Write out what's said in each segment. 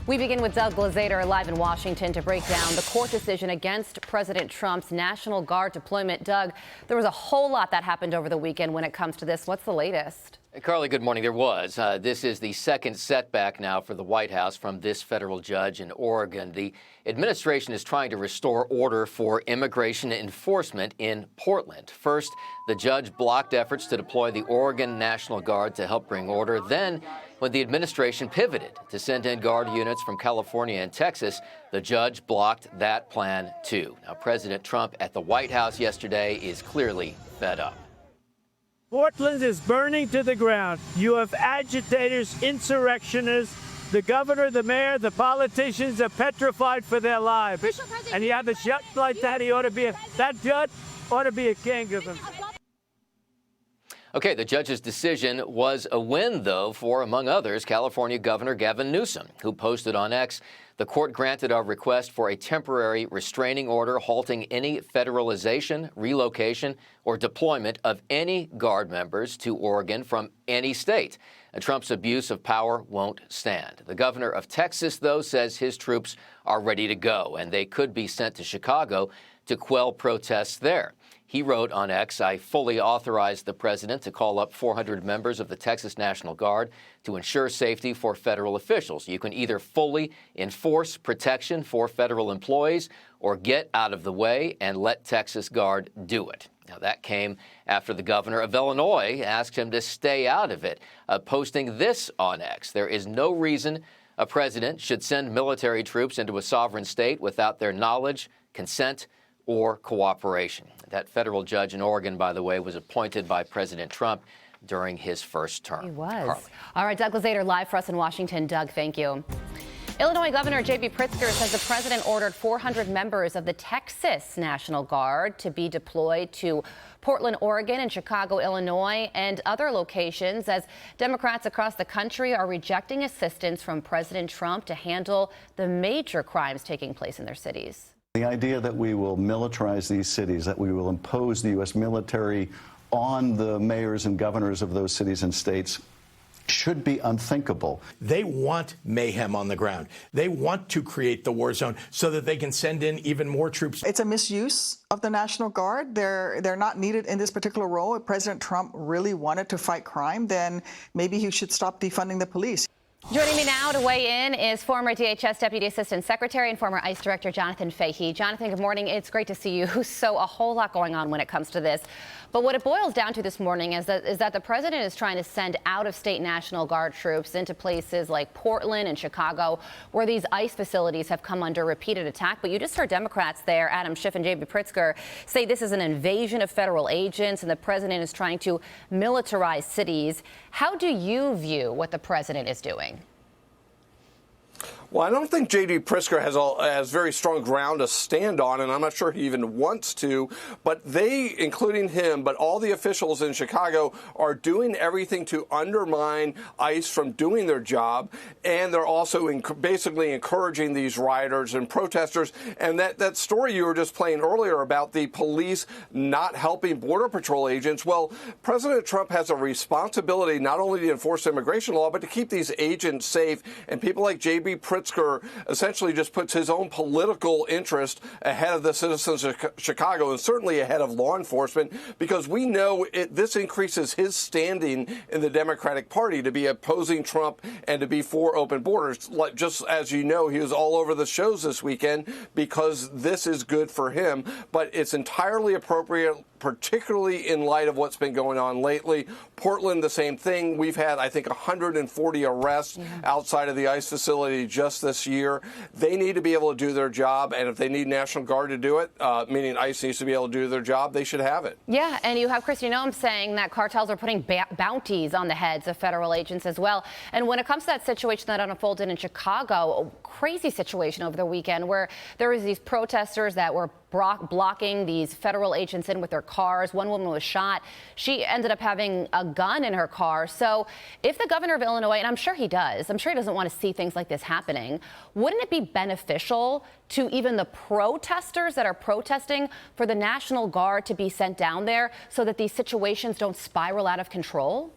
We begin with Doug Luzader live in Washington to break down the court decision against President Trump's National Guard deployment. Doug, there was a whole lot that happened over the weekend when it comes to this. What's the latest? Carly, good morning. There was. This is the second setback now for the White House from this federal judge in Oregon. The administration is trying to restore order for immigration enforcement in Portland. First, the judge blocked efforts to deploy the Oregon National Guard to help bring order. Then, when the administration pivoted to send in Guard units from California and Texas, the judge blocked that plan too. Now, President Trump at the White House yesterday is clearly fed up. Portland is burning to the ground. You have agitators, insurrectionists. The governor, the mayor, the politicians are petrified for their lives. And you have a judge like that, that judge ought to be a king of him. Okay, the judge's decision was a win, though, for, among others, California Governor Gavin Newsom, who posted on X, the court granted our request for a temporary restraining order halting any federalization, relocation, or deployment of any Guard members to Oregon from any state. And Trump's abuse of power won't stand. The governor of Texas, though, says his troops are ready to go, and they could be sent to Chicago to quell protests there. He wrote on X, I fully authorized the president to call up 400 members of the Texas National Guard to ensure safety for federal officials. You can either fully enforce protection for federal employees or get out of the way and let Texas Guard do it. Now, that came after the governor of Illinois asked him to stay out of it, posting this on X. There is no reason a president should send military troops into a sovereign state without their knowledge, consent, or cooperation. That federal judge in Oregon, by the way, was appointed by President Trump during his first term. He was. Carly. All right, Doug Luzader live for us in Washington. Doug, thank you. Illinois Governor J.B. Pritzker says the president ordered 400 members of the Texas National Guard to be deployed to Portland, Oregon, and Chicago, Illinois, and other locations as Democrats across the country are rejecting assistance from President Trump to handle the major crimes taking place in their cities. The idea that we will militarize these cities, that we will impose the U.S. military on the mayors and governors of those cities and states should be unthinkable. They want mayhem on the ground. They want to create the war zone so that they can send in even more troops. It's a misuse of the National Guard. They're not needed in this particular role. If President Trump really wanted to fight crime, then maybe he should stop defunding the police. Joining me now to weigh in is former DHS Deputy Assistant Secretary and former ICE Director Jonathan Fahey. Jonathan, good morning. It's great to see you. So a whole lot going on when it comes to this. But what it boils down to this morning is that the president is trying to send out-of-state National Guard troops into places like Portland and Chicago, where these ICE facilities have come under repeated attack. But you just heard Democrats there, Adam Schiff and J.B. Pritzker, say this is an invasion of federal agents and the president is trying to militarize cities. How do you view what the president is doing? Well, I don't think J.D. Pritzker has very strong ground to stand on, and I'm not sure he even wants to. But they, including him, but all the officials in Chicago are doing everything to undermine ICE from doing their job, and they're also basically encouraging these rioters and protesters. And that story you were just playing earlier about the police not helping Border Patrol agents, well, President Trump has a responsibility not only to enforce immigration law, but to keep these agents safe. And people like J.B. Pritzker essentially just puts his own political interest ahead of the citizens of Chicago and certainly ahead of law enforcement, because we know this increases his standing in the Democratic Party to be opposing Trump and to be for open borders. Just as you know, he was all over the shows this weekend because this is good for him. But it's entirely appropriate, particularly in light of what's been going on lately. Portland, the same thing. We've had, I think, 140 arrests outside of the ICE facility just this year. They need to be able to do their job, and if they need National Guard to do it, meaning ICE needs to be able to do their job, they should have it. Yeah, and you have Kristi Noem saying that cartels are putting bounties on the heads of federal agents as well. And when it comes to that situation that unfolded in Chicago, a crazy situation over the weekend where there was these protesters that were blocking these federal agents in with their cars. One woman was shot. She ended up having a gun in her car. So if the governor of Illinois, and I'm sure he doesn't want to see things like this happening, wouldn't it be beneficial to even the protesters that are protesting for the National Guard to be sent down there so that these situations don't spiral out of control?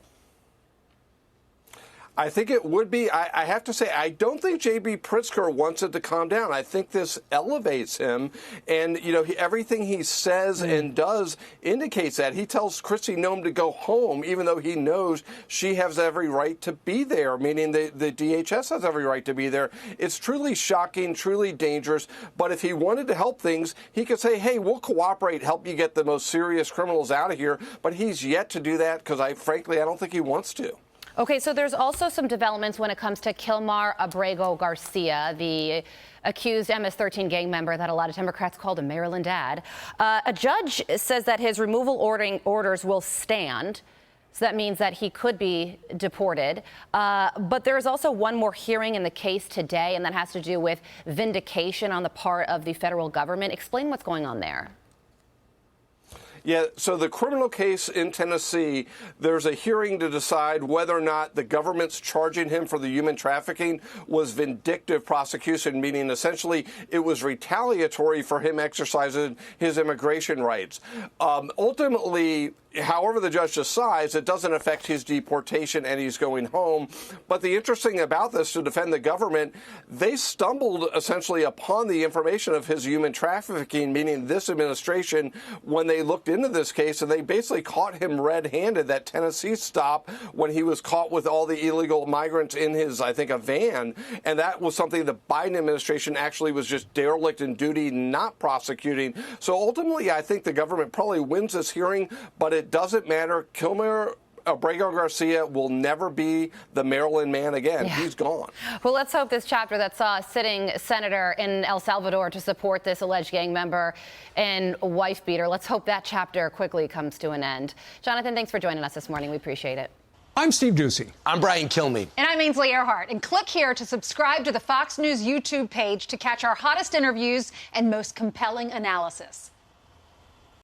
I think it would be. I have to say, I don't think J.B. Pritzker wants it to calm down. I think this elevates him. And, you know, everything he says and does indicates that. He tells Kristi Noem to go home, even though he knows she has every right to be there, meaning the DHS has every right to be there. It's truly shocking, truly dangerous. But if he wanted to help things, he could say, hey, we'll cooperate, help you get the most serious criminals out of here. But he's yet to do that because, frankly, I don't think he wants to. Okay, so there's also some developments when it comes to Kilmar Abrego Garcia, the accused MS-13 gang member that a lot of Democrats called a Maryland dad. A judge says that his removal orders will stand. So that means that he could be deported. But there is also one more hearing in the case today, and that has to do with vindication on the part of the federal government. Explain what's going on there. Yeah, so the criminal case in Tennessee, there's a hearing to decide whether or not the government's charging him for the human trafficking was vindictive prosecution, meaning essentially it was retaliatory for him exercising his immigration rights. Ultimately, however the judge decides, it doesn't affect his deportation and he's going home. But the interesting thing about this, to defend the government, they stumbled essentially upon the information of his human trafficking, meaning this administration, when they looked into this case, and they basically caught him red-handed, that Tennessee stop when he was caught with all the illegal migrants in his, I think, a van. And that was something the Biden administration actually was just derelict in duty, not prosecuting. So ultimately, I think the government probably wins this hearing, but it doesn't matter. Kilmar Abrego Garcia will never be the Maryland man again. Yeah. He's gone. Well, let's hope this chapter that saw a sitting senator in El Salvador to support this alleged gang member and wife beater, let's hope that chapter quickly comes to an end. Jonathan, thanks for joining us this morning. We appreciate it. I'm Steve Ducey. I'm Brian Kilmeade. And I'm Ainsley Earhart. And click here to subscribe to the Fox News YouTube page to catch our hottest interviews and most compelling analysis.